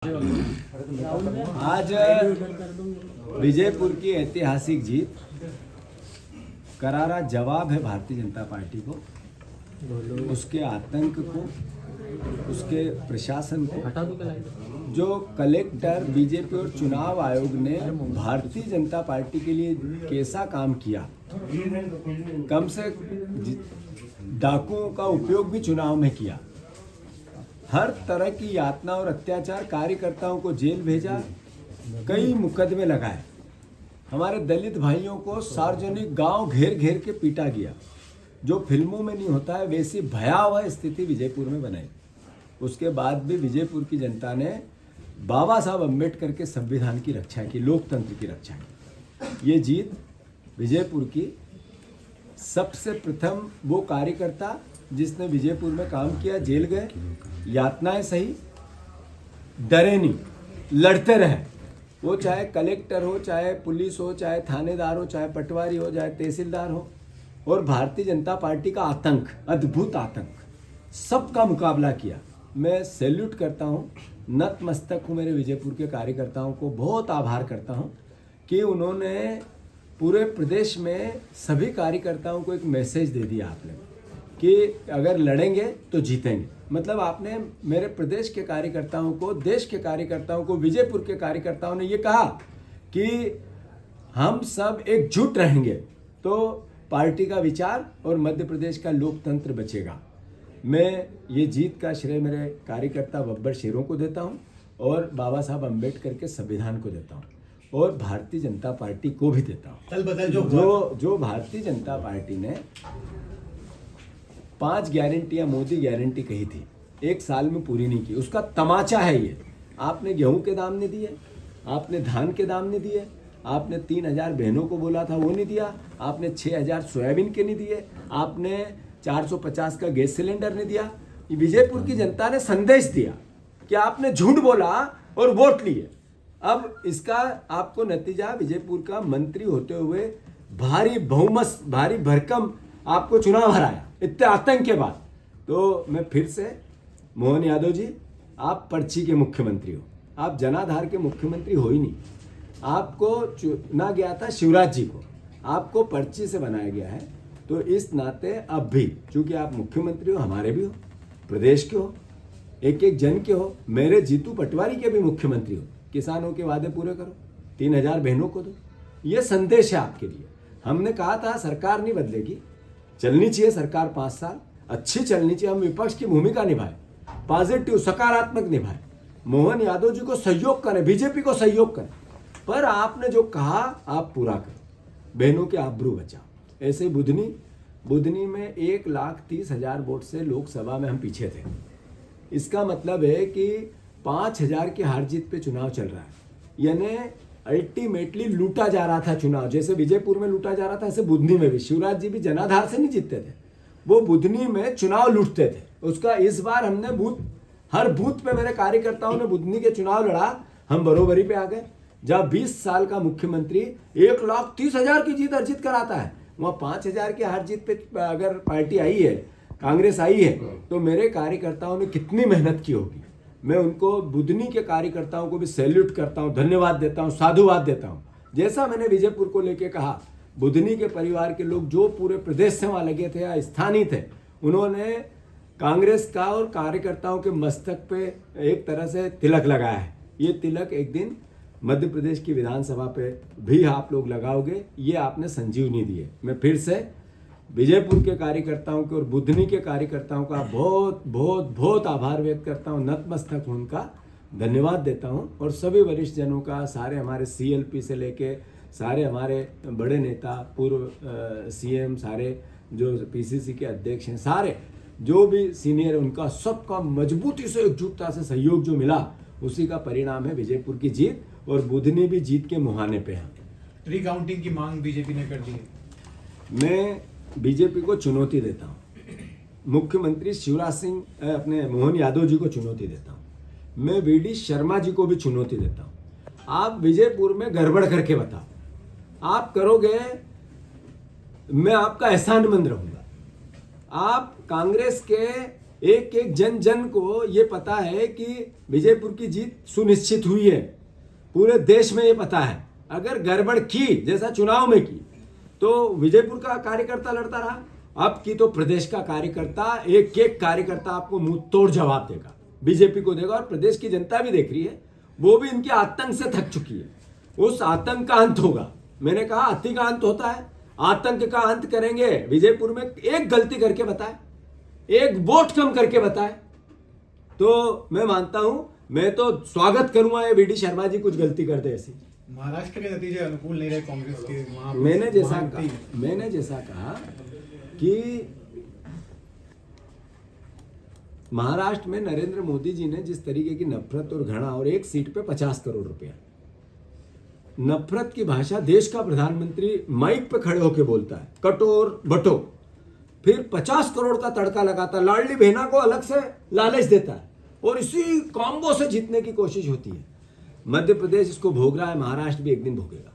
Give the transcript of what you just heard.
आज विजयपुर की ऐतिहासिक जीत करारा जवाब है भारतीय जनता पार्टी को, उसके आतंक को, उसके प्रशासन को। जो कलेक्टर बीजेपी और चुनाव आयोग ने भारतीय जनता पार्टी के लिए कैसा काम किया, कम से डाकुओं का उपयोग भी चुनाव में किया, हर तरह की यातना और अत्याचार, कार्यकर्ताओं को जेल भेजा, कई मुकदमे लगाए, हमारे दलित भाइयों को सार्वजनिक गांव घेर घेर के पीटा गया। जो फिल्मों में नहीं होता है वैसी भयावह स्थिति विजयपुर में बनाई। उसके बाद भी विजयपुर की जनता ने बाबा साहब अम्बेडकर के संविधान की रक्षा की, लोकतंत्र की रक्षा की। ये जीत विजयपुर की सबसे प्रथम वो कार्यकर्ता जिसने विजयपुर में काम किया, जेल गए, यातनाएं सही, डरे नहीं, लड़ते रहे। वो चाहे कलेक्टर हो, चाहे पुलिस हो, चाहे थानेदार हो, चाहे पटवारी हो, चाहे तहसीलदार हो। और भारतीय जनता पार्टी का आतंक, अद्भुत आतंक, सबका मुकाबला किया। मैं सैल्यूट करता हूँ, नतमस्तक हूँ मेरे विजयपुर के कार्यकर्ताओं को, बहुत आभार करता हूँ कि उन्होंने पूरे प्रदेश में सभी कार्यकर्ताओं को एक मैसेज दे दिया आपने कि अगर लड़ेंगे तो जीतेंगे। मतलब आपने मेरे प्रदेश के कार्यकर्ताओं को, देश के कार्यकर्ताओं को, विजयपुर के कार्यकर्ताओं ने ये कहा कि हम सब एकजुट रहेंगे तो पार्टी का विचार और मध्य प्रदेश का लोकतंत्र बचेगा। मैं ये जीत का श्रेय मेरे कार्यकर्ता बब्बर शेरों को देता हूँ और बाबा साहब अम्बेडकर के संविधान को देता हूँ और भारतीय जनता पार्टी को भी देता हूँ। जो भारतीय जनता पार्टी ने 5 गारंटियां, मोदी गारंटी कही थी, 1 साल में पूरी नहीं की, उसका तमाचा है ये। आपने गेहूं के दाम नहीं दिए, आपने धान के दाम नहीं दिए, आपने 3000 बहनों को बोला था वो नहीं दिया, आपने 6000 सोयाबीन के नहीं दिए, आपने 450 का गैस सिलेंडर नहीं दिया। विजयपुर की जनता ने संदेश दिया कि आपने झूठ बोला और वोट लिए। अब इसका आपको नतीजा, विजयपुर का मंत्री होते हुए भारी बहुमत, भारी भरकम आपको चुनाव हराया इतने आतंक के बाद। तो मैं फिर से, मोहन यादव जी, आप पर्ची के मुख्यमंत्री हो, आप जनाधार के मुख्यमंत्री हो ही नहीं। आपको चुना गया था शिवराज जी को, आपको पर्ची से बनाया गया है। तो इस नाते अब भी चूंकि आप मुख्यमंत्री हो, हमारे भी हो, प्रदेश के हो, एक एक जन के हो, मेरे जीतू पटवारी के भी मुख्यमंत्री हो। किसानों के वादे पूरे करो, 3000 बहनों को दो। ये संदेश है आपके लिए। हमने कहा था सरकार नहीं बदलेगी, चलनी चाहिए सरकार 5 साल, अच्छी चलनी चाहिए, हम विपक्ष की भूमिका निभाए, पॉजिटिव सकारात्मक निभाए, मोहन यादव जी को सहयोग करें, बीजेपी को सहयोग करें। पर आपने जो कहा आप पूरा करो, बहनों के आबरू बचाओ। ऐसे बुधनी में 1,30,000 वोट से लोकसभा में हम पीछे थे। इसका मतलब है कि 5000 की हार जीत पे चुनाव चल रहा है, यानी अल्टीमेटली लूटा जा रहा था चुनाव। जैसे विजयपुर में लूटा जा रहा था, ऐसे बुधनी में भी। शिवराज जी भी जनाधार से नहीं जीतते थे, वो बुधनी में चुनाव लूटते थे। उसका इस बार हमने हर बूथ पे मेरे कार्यकर्ताओं ने बुधनी के चुनाव लड़ा, हम बरोबरी पे आ गए। जब 20 साल का मुख्यमंत्री 1,30,000 की जीत अर्जित कराता है, वहाँ 5000 की हार जीत पे अगर पार्टी आई है, कांग्रेस आई है, तो मेरे कार्यकर्ताओं ने कितनी मेहनत की होगी। मैं उनको, बुधनी के कार्यकर्ताओं को भी सैल्यूट करता हूं, धन्यवाद देता हूं, साधुवाद देता हूं। जैसा मैंने विजयपुर को लेके कहा, बुधनी के परिवार के लोग जो पूरे प्रदेश से वहां लगे थे या स्थानीय थे, उन्होंने कांग्रेस का और कार्यकर्ताओं के मस्तक पे एक तरह से तिलक लगाया है। ये तिलक एक दिन मध्य प्रदेश की विधानसभा पे भी आप लोग लगाओगे, ये आपने संजीवनी दी है। मैं फिर से विजयपुर के कार्यकर्ताओं के और बुधनी के कार्यकर्ताओं का बहुत बहुत बहुत आभार व्यक्त करता हूँ, नतमस्तक हूँ, उनका धन्यवाद देता हूँ। और सभी वरिष्ठ जनों का, सारे हमारे CLP से लेके सारे हमारे बड़े नेता, पूर्व CM, सारे जो PCC के अध्यक्ष हैं, सारे जो भी सीनियर है, उनका सबका मजबूती से, एकजुटता से सहयोग जो मिला, उसी का परिणाम है विजयपुर की जीत। और बुधनी भी जीत के मुहाने पे है। रिकाउंटिंग की मांग बीजेपी ने कर दी है। मैं बीजेपी को चुनौती देता हूँ, मुख्यमंत्री शिवराज सिंह, अपने मोहन यादव जी को चुनौती देता हूँ, मैं VD शर्मा जी को भी चुनौती देता हूँ। आप विजयपुर में गड़बड़ करके बताओ, आप करोगे, मैं आपका एहसानमंद रहूंगा। आप कांग्रेस के एक एक जन जन को ये पता है कि विजयपुर की जीत सुनिश्चित हुई है। पूरे देश में ये पता है। अगर गड़बड़ की जैसा चुनाव में की तो विजयपुर का कार्यकर्ता लड़ता रहा, अब की तो प्रदेश का कार्यकर्ता, एक एक कार्यकर्ता आपको मुंह तोड़ जवाब देगा, बीजेपी को देगा। और प्रदेश की जनता भी देख रही है, वो भी इनके आतंक से थक चुकी है। उस आतंक का अंत होगा। मैंने कहा अति का अंत होता है, आतंक का अंत करेंगे। विजयपुर में एक गलती करके बताए, एक वोट कम करके बताए तो मैं मानता हूं, मैं तो स्वागत करूंगा ये वीडी शर्मा जी कुछ गलती कर दे ऐसी। महाराष्ट्र के नतीजे अनुकूल नहीं रहे कांग्रेस के। वहाँ मैंने जैसा कहा कि महाराष्ट्र में नरेंद्र मोदी जी ने जिस तरीके की नफरत और घृणा, और एक सीट पे 50 करोड़ रुपया, नफरत की भाषा देश का प्रधानमंत्री माइक पे खड़े होके बोलता है, कटोर बटो, फिर 50 करोड़ का तड़का लगाता है, लाडली बहना को अलग से लालच देता है, और इसी कॉम्बो से जीतने की कोशिश होती है। मध्य प्रदेश इसको भोग रहा है, महाराष्ट्र भी एक दिन भोगेगा।